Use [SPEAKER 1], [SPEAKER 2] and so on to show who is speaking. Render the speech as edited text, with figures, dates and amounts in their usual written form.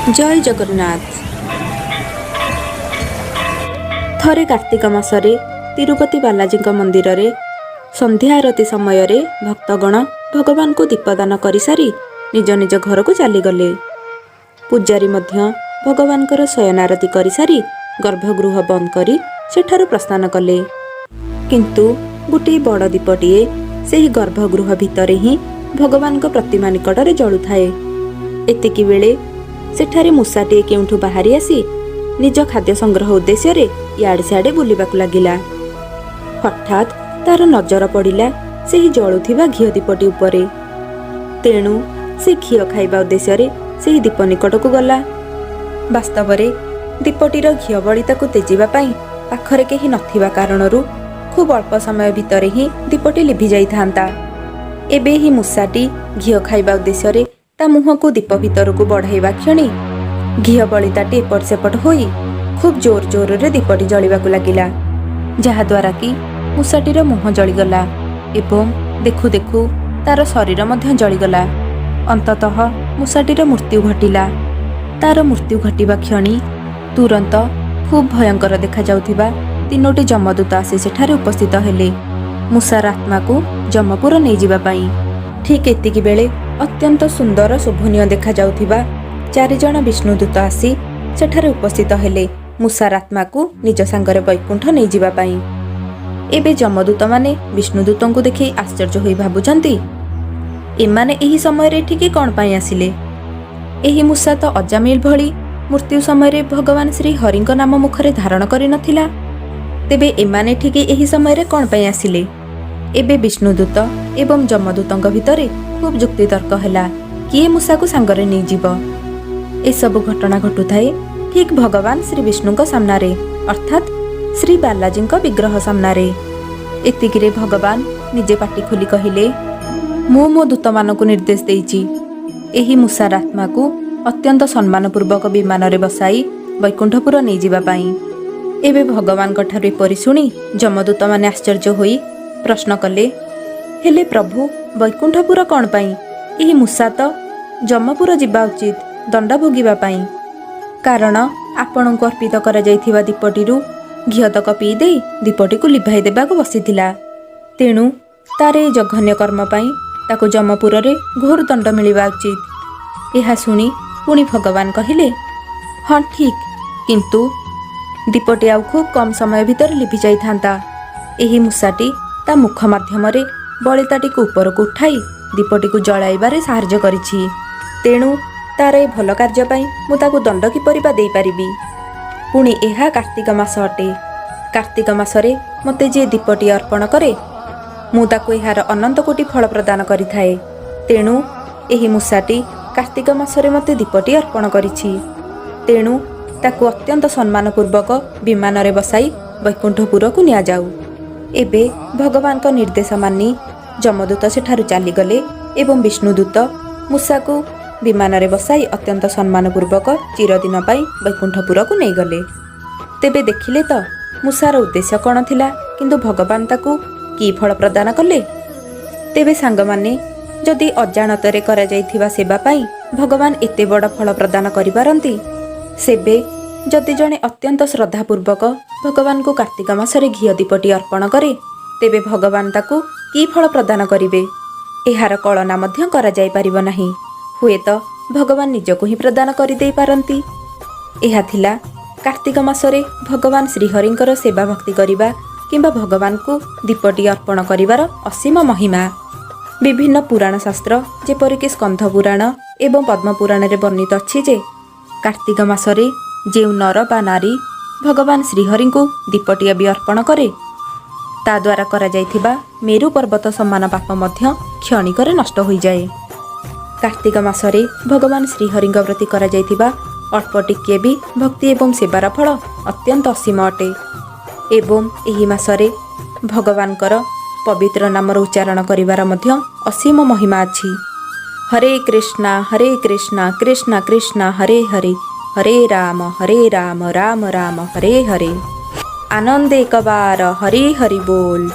[SPEAKER 1] जय जगन्नाथ। थरे कार्तिक मासरे तिरुपति बालाजी मंदिर रे संध्या आरती समय रे भक्तगण भगवान को दीपदान कर सारी निज निज घर को चलीगले। पूजारी मध्य भगवान शयन आरती कर सारी गर्भगृह बंद करी सेठारु प्रस्थान कले। किंतु गोटे बड़ दीपटीए सेही गर्भगृह भितर ही भगवान प्रतिमा निकट में जलुए। एतिकी बेले सेठारे मूषाटीए केउठु बाहरी आसी निज खाद्य संग्रह उद्देश्य रे याडे सियाडे बुलिबाकु लागिला। हठात तार नजर पड़िला सेही जलुथिबा घिओ दीपटी उपरे। तेणु से घिओ खाइबा उद्देश्य रे सेही दीप निकटकु गला। वास्तव रे दीपटीर घिओ बळी ताकु तेजिबा पई पाखरे केही नथिबा कारणरू खूब अल्प समय भितर ही दीपटी लिभि जाइथांता। एबे ही मूषाटी घिओ खाइबा उद्देश्य रे ता मुह को दीप भितर को बढ़ाइबा क्षणी घिओ बलिताटी एपट सेपट होई खूब जोर जोर रे दीपटी जलिबाकु लागिला, जहाद्वारा कि मूषाटीर मुह जलिगला एवं देखु देखु तार शरीर मध्य जलिगला। अंततः मूषाटीर मृत्यु घटिला। तार मृत्यु घटिबा क्षणी तुरंत खूब भयंकर देखा जाउथिबा तीनोटी जमदूत आसी सेठारे उपस्थित हेले मूषार आत्मा को जमपुर नहीं जिबा पई। ठीक एतिकी बेले अत्यंत सुंदर शोभनीय देखा जाउथिबा 4 जण विष्णुदूत आसी सेठारे उपस्थित हेले मूषार आत्मा को निज सांगरे वैकुंठ नहीं जिबा पई। एबे जमदूत माने विष्णुदूतों को देखि आश्चर्य होई भाबुचंती एमाने एही समय रे ठीक कोन पई आसिले। एही मूषा तो अजामिल भली मृत्यु समय रे भगवान श्री हरिଙ୍କ नाम मुखरे धारण करि नथिला, तेबे एमाने ठीक एही समय रे कोन पई आसिले। एबे विष्णुदूत एवं जमदूतों भितर खूब जुक्ति तर्क हैला किए मूषा को सांगरे नहीं जीव। ए सब घटना घटुथाए ठीक भगवान श्री विष्णुଙ୍କ सामनारे अर्थात श्री बालाजी विग्रह सामनारे। एतिकिरे भगवान निजे पाटी खोली कहिले मु मो दूत मानकु निर्देश देइची एही मूषार आत्मा को अत्यंत सम्मानपूर्वक विमान रे बसाई वैकुंठपुर नहीं जीवा पाई। एबे भगवान ठारू एपरि शुणी जमदूत माने आश्चर्य होई प्रश्न कले, हेले प्रभु वैकुंठपुर कौन पाई? एही मूषा तो जमपुर जीवा उचित दंड भोगिबा पाई, कारण आपण को अर्पित करा जाइथिबा दीपटीरु घिअतक पी दे दीपटी को लिभाई देबाको बसिथिला। तेणु तारे जघन्य कर्म पाई ताको जमपुर रे घोर दंड मिलिबा उचित। एहा सुनी पुणी भगवान कहिले, हाँ ठीक, किंतु दीपटी आउ खूब कम समय भितर लिभि जाइथांता। एही मूषाटी ता मुख माध्यम रे बलिताटी को ऊपर को उठाई दीपटी को जलाइबारे साहाय्य करिछि। तेणु तार ए भल कार्य पाई मु ताकु दंड किपरि बा देई पारिबी। पुणी एहा कार्तिक मास अटे। कार्तिक मासरे मते जे दीपटी अर्पण करे मु ताकु एहार अनंत कोटि फल प्रदान करिथाए। तेणु एही मूषाटी कार्तिक मासरे मते दीपटी अर्पण करिछि। तेणु ताकु अत्यंत सम्मानपूर्वक विमान रे बसाई वैकुंठपुर को निया जाऊ। एबे भगवान का निर्देश मानी जमदूत सेठारु चलीगले एवं विष्णुदूत मूषा को विमान रे बसाई अत्यंत सम्मानपूर्वक चिरदिन पाई वैकुंठपुर को नहीं गले। तेबे देखिले तो मूषार उद्देश्य कौन थिला, किंतु भगवान ताकू की फल प्रदान कले। तेबे सांग माने जदि अजाणतरे करा जाइथिबा सेवा पाई भगवान एते बड़ फल प्रदान करि पारंती, सेबे जदि जणे अत्यंत श्रद्धापूर्वक भगवान को कार्तिक मासरे घिओ दीपटी अर्पण करे तेबे भगवान ताकू की फल प्रदान करिवे एहार कलना मध्य करा जाय पारिबो नाही। हुए तो भगवान निजको ही प्रदान करि देई पारंती। एहा थिला कार्तिक मासरे भगवान श्रीहरिंकर सेवा भक्ति करिबा किंबा भगवान को दीपटी अर्पण करिवार असीम महिमा। विभिन्न पुराण शास्त्र जेपरिक स्कंध पुराण एवं पद्म पुराण रे वर्णित अछि जे कार्तिक मासरे जेउ नर बा नारी भगवान श्रीहरि को दीपटिया भी अर्पण करे ता द्वारा करा जाइथिबा मेरु पर्वत समान पाप मध्य क्षणिकरे नष्ट हो जाए। कार्तिक मासरे भगवान श्रीहरि प्रति करा जाइथिबा अल्प टिके भी भक्ति एवं सेवार फल अत्यंत असीम अटे। एवं एही मासरे भगवानकर पवित्र नामर उच्चारण करिवार मध्य असीम महिमा अछि। हरे कृष्णा कृष्णा कृष्णा हरे हरे, हरे राम राम राम हरे हरे। आनंद एक बार हरि हरि बोल।